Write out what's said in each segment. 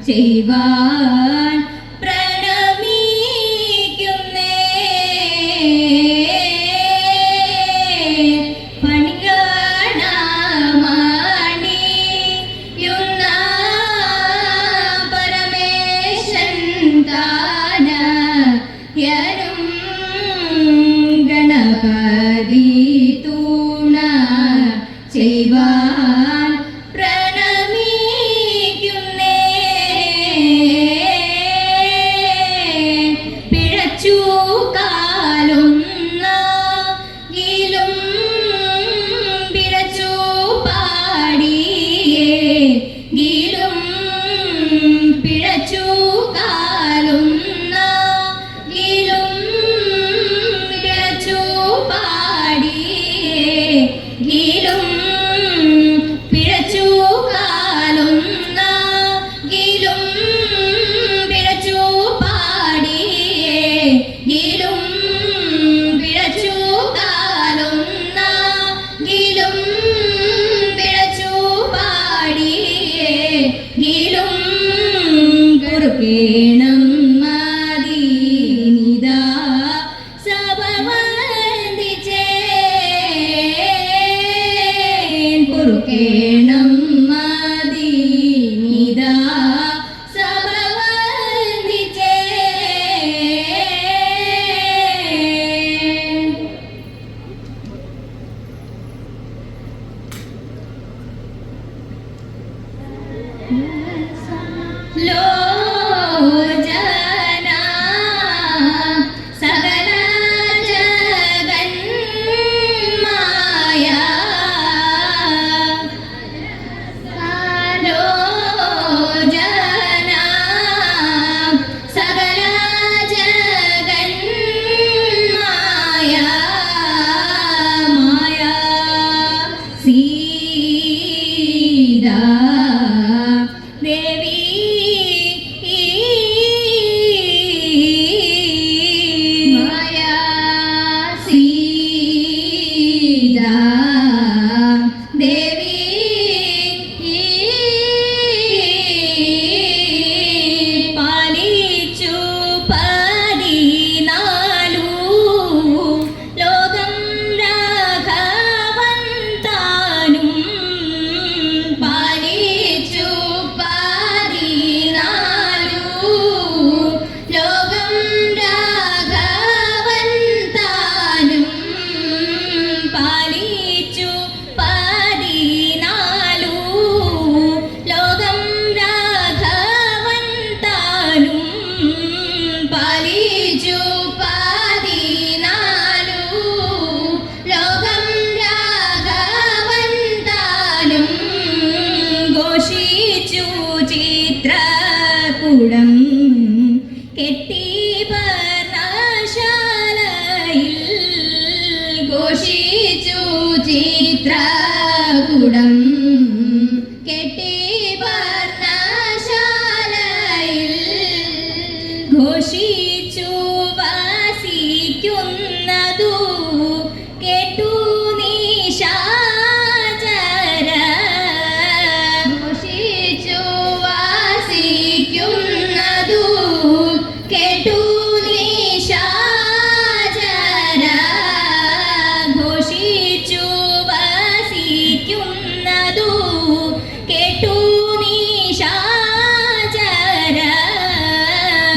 ചെയ്വാൻ പ്രണമിക്കുന്നേ പണിയാണമണിയുന്ന പരമേശൻ താന യരും ഗണപതി തൂണ ചെയ്വാൻ ണം മദീനിദാ സഭവന്ദിച്ചേ പൊറുക്കേണം മദീനിദാ സഭവന്ദിച്ചേ ചിത്രകൂടം കെട്ടി പർണശാലയിൽ ഘോഷിച്ചു ചിത്രകൂടം കെട്ടി പർണശാലയിൽ ഘോഷിച്ചു വസിക്കുന്നതു കേട്ടു നിശാചര ഘോഷിച്ചു വസിക്കുന്നതു കേട്ടു നിശാചര ഘോഷിച്ചു വസിക്കുന്നതു കേട്ടു നിശാചര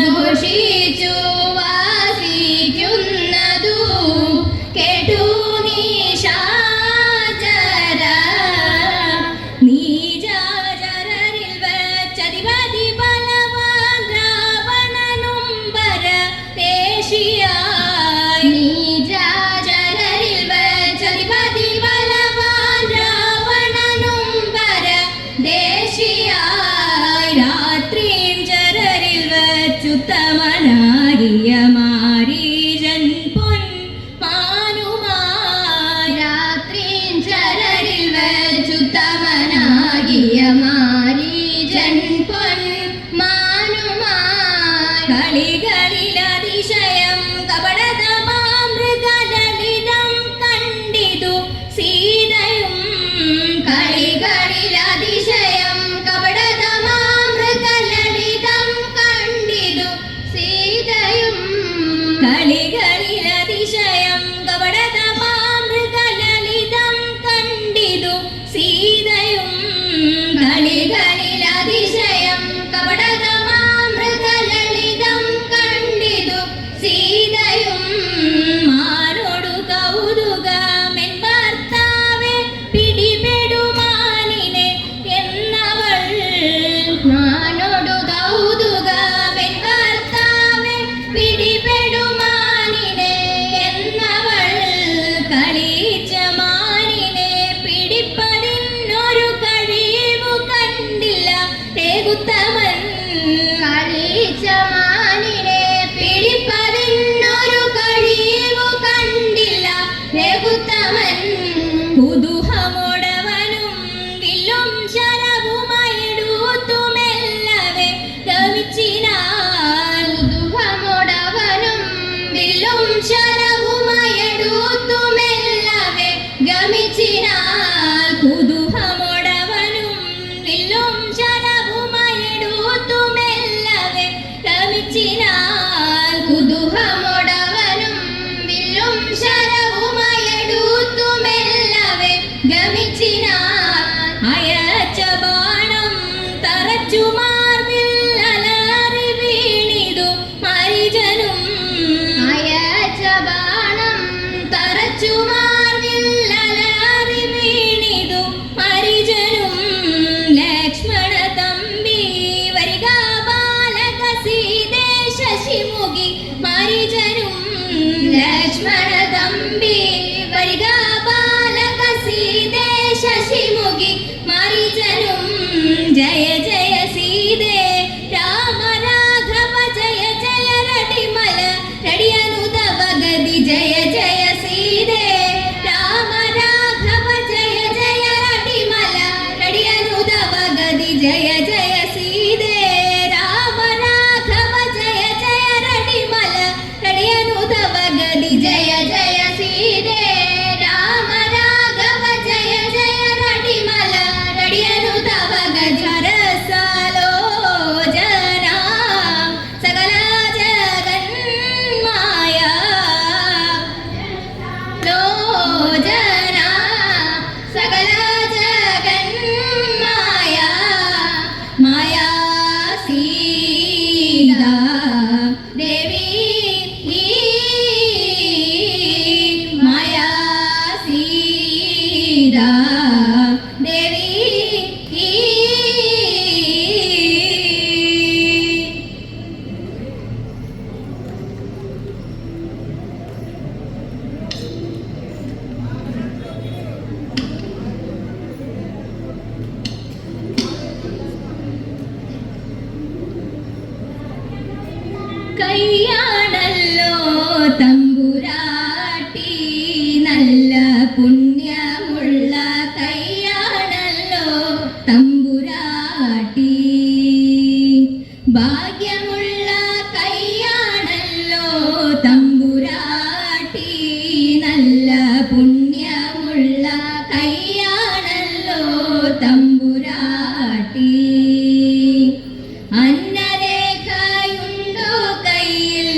ഘോഷിച്ചു വസിക്കുന്നതു കേട്ടു നിശാചര നീചാചരരിൽ വച്ചധിപതി ബലവാൻ രാവണനും പരദേശിയായി നീചാചരരിൽ വച്ചധിപതി ബലവാൻ രാവണനും പരദേശിയായി രാത്രിഞ്ചരരിൽ വച്ചുത്തമനാകിയ മാരീജൻ പൊൻ മാനുമായി രാത്രിഞ്ചരരിൽ വച്ചുത്തമനാകിയ മാരീ കളികളിൽ അതിശയം കപടകമാമൃതലളിതം കണ്ടിതു സീതയും മാനോടു കൗതുകമെൻ ഭർത്താവെ പിടിപെടുമാനിനെ എന്നവൾ മാനോടു കൗതുകമെൻ ഭർത്താവെ പിടിപെടുമാനിനെ എന്നവൾ കളിച്ച മാനിനെ പിടിപ്പതിനൊരു കഴിവു കണ്ടില്ല രഘുത്തമൻ കളിച്ച മാനിനെ പിടിപ്പതിനൊരു കഴിവു കണ്ടില്ല രഘുത്തമൻ കുതൂഹമോടവനും വില്ലും ശരവുമായിടുത്തുമെല്ലവേ ഗമിച്ചിനാൻ കുതൂഹമോടവനും വില്ലും ശരവുമായിടുത്തുമെല്ലവേ ഗമിച്ചിനാൻ കുതൂഹമോടവനും വില്ലും ശരവുമായിടുത്തുമെല്ലവേ ഗമിച്ചിനാൻ കുതൂഹമോടവനും വില്ലും ശരവുമായിടുത്തുമെല്ലവേ ഗമിച്ചിനാൻ അയച്ച ബാണം തറച്ചു മാർവിൽ അലറി വീണിതു മരിജനും അയച്ച ബാണം തറച്ചു മാർവിൽ അലറി വീണിതു മരിജനും ലക്ഷ്മണ തമ്പി വരിക ബാലക സീതേ ശശിമുഖി മരിജനും ലക്ഷ്മണ തമ്പി വരിക ബാലക സീതേ ശശിമുഖി മരിജനും ജയ ജയ സീതേ രാമ രാഘവ ജയ ജയ രടിമല രടിയനുതവ ഗതി ജയ ജയ സീതേ രാമ രാഘവ ജയ ജയ രടിമല രടിയനുതവ ഗതി ജയ ജയ സീതേ രാമ രാഘവ ജയ ജയ രടിമല രടിയനുതവ ഗതി ജയ ജയ സീതേ രാമ രാഘവ ജയ ജയ രടിമല രടിയനുതവ ഗതി ഹരസാലോചന സകല ജഗന്മായ ലോചന സകല ജഗന്മായ മായാ സീതാ ദേവി മായാ സീതാ ദേവി കയ്യാണല്ലോ തമ്പുരാട്ടി നല്ല പുണ്യമുള്ള കയ്യാണല്ലോ തമ്പുരാട്ടി ഭാഗ്യമുള്ള കയ്യാണല്ലോ തമ്പുരാട്ടി നല്ല പുണ്യമുള്ള കയ്യാണല്ലോ തമ്പുരാട്ടി അന്നരേഖയുണ്ടോ കയ്യിൽ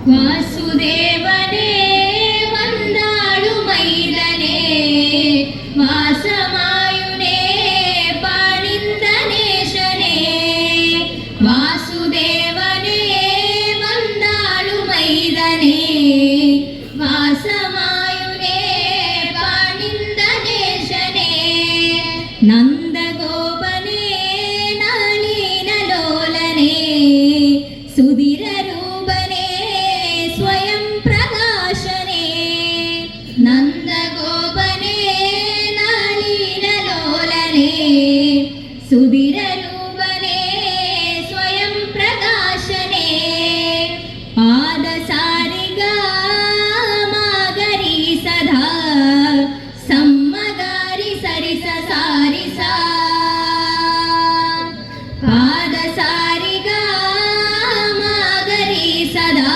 വാസുദേവനേ വന്ദാളുമൈതനേ വാസമായുനേ പണിന്തനേശനേ വാസുദേവനേ വന്ദാളുമൈതനേ വാസമായുനേ പണിന്തനേശനേ നന്ദഗോപനേ നളിനലോലനേ സുധിരരൂപനേ സ്വയം പ്രകാശനേ നന്ദഗോപനേ നളിനലോലനേ സുധിരരൂപനേ സ്വയം പ്രകാശനേ പാദസാരികാ മാഗരി സദാ സമ്മഗാരി സരിസ സാരിസ പാദസാരികാ മാഗരി സദാ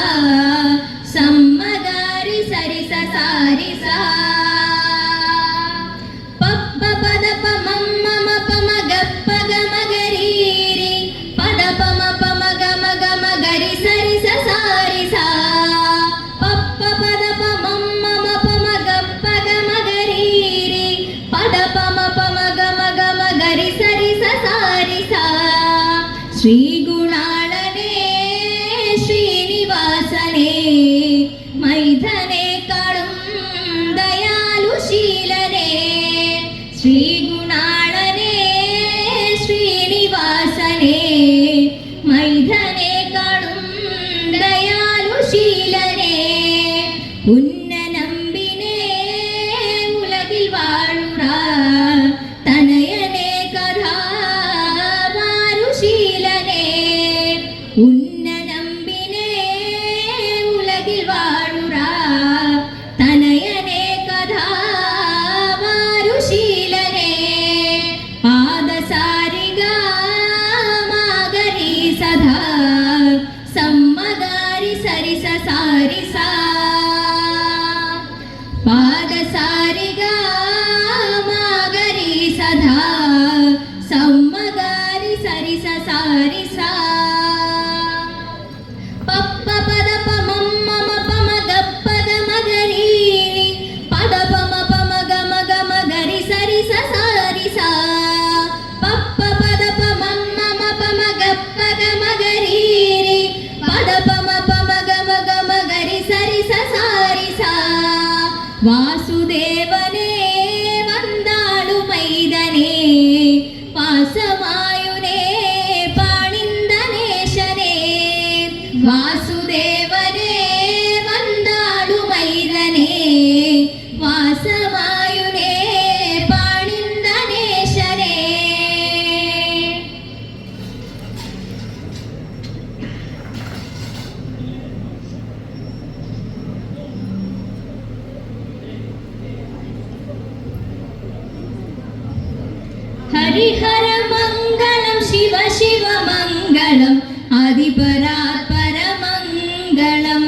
സമ്മഗാരി സരിസ സാരിസ പപ്പ പദ പമമ്മ മപമ ഗപ്പ ഗമ ഗരീരി പദ പമ പമ ഗമ ഗമ ഗരി സരിസ സാരിസ പപ്പ പദ പമമ്മ മപമ ഗപ്പ ഗമ ഗരീരി പദ പമ പമ ഗമ ഗമ ഗരി സരിസ സാരിസ ശ്രീഗുണാളനേ ശ്രീനിവാസനേ മൈഥനേക്കാളും ദയാലുശീലനേ ശ്രീഗുണാളനേ ശ്രീനിവാസനേ മൈഥനേക്കാളും ദയാലുശീലനേ ഉന്നനമ്പിനേ ഉലകിൽ വാഴുറാ തനയനേ കഥാവാരുശീലനേ ഉന്നനമ്പിനേ ഉലകിൽ വാഴുറാ തനയനേ കഥാവാരുശീലനേ പാദസാരികാ മാഗരി സദാ സമ്മഗാരി സരിസ സാരിസ പാദസാരികാ മാഗരി സദാ സമ്മഗാരി സരിസ സാരിസ പപ്പ പദ പമമ്മ മപമ ഗപ്പ ഗമ ഗരീരി പദ പമ പമ ഗമ ഗമ ഗരി സരിസ സാരിസ പപ്പ പദ പമമ്മ മപമ ഗപ്പ ഗമ ഗരീരി പദ പമ പമ ഗമ ഗമ ഗരി സരിസ സാരിസ വാസുദേവനേ വന്ദാളുമൈതനേ വാസമായുനേ പണിന്തനേശനേ വാസുദേവനേ വന്ദാളുമൈതനേ വാസമായുനേ പണിന്തനേശനേ ഹരിഹര മംഗളം ശിവ ശിവ മംഗളം ആദിപരാത്പര മംഗളം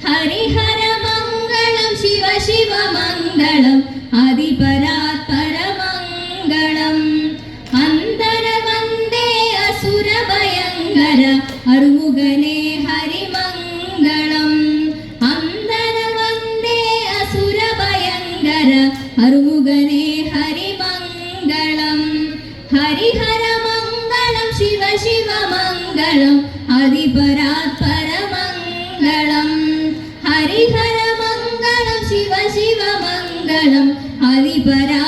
ഹരിഹര മംഗളം ശിവ ശിവ മംഗളം ആദിപരാത്പര മംഗളം അന്തര വന്ദേ അസുര ഭയങ്കര അറുമുഖനേ ഹരിമംഗളം അന്തര വന്ദേ അസുര ഭയങ്കര അറുമുഖനേ ഹരിമംഗളം ഹരിഹര മംഗളം ശിവ ശിവ മംഗളം ആദിപരാത്പര മംഗളം ഹരിഹര മംഗളം ശിവ ശിവ മംഗളം ആദിപരാ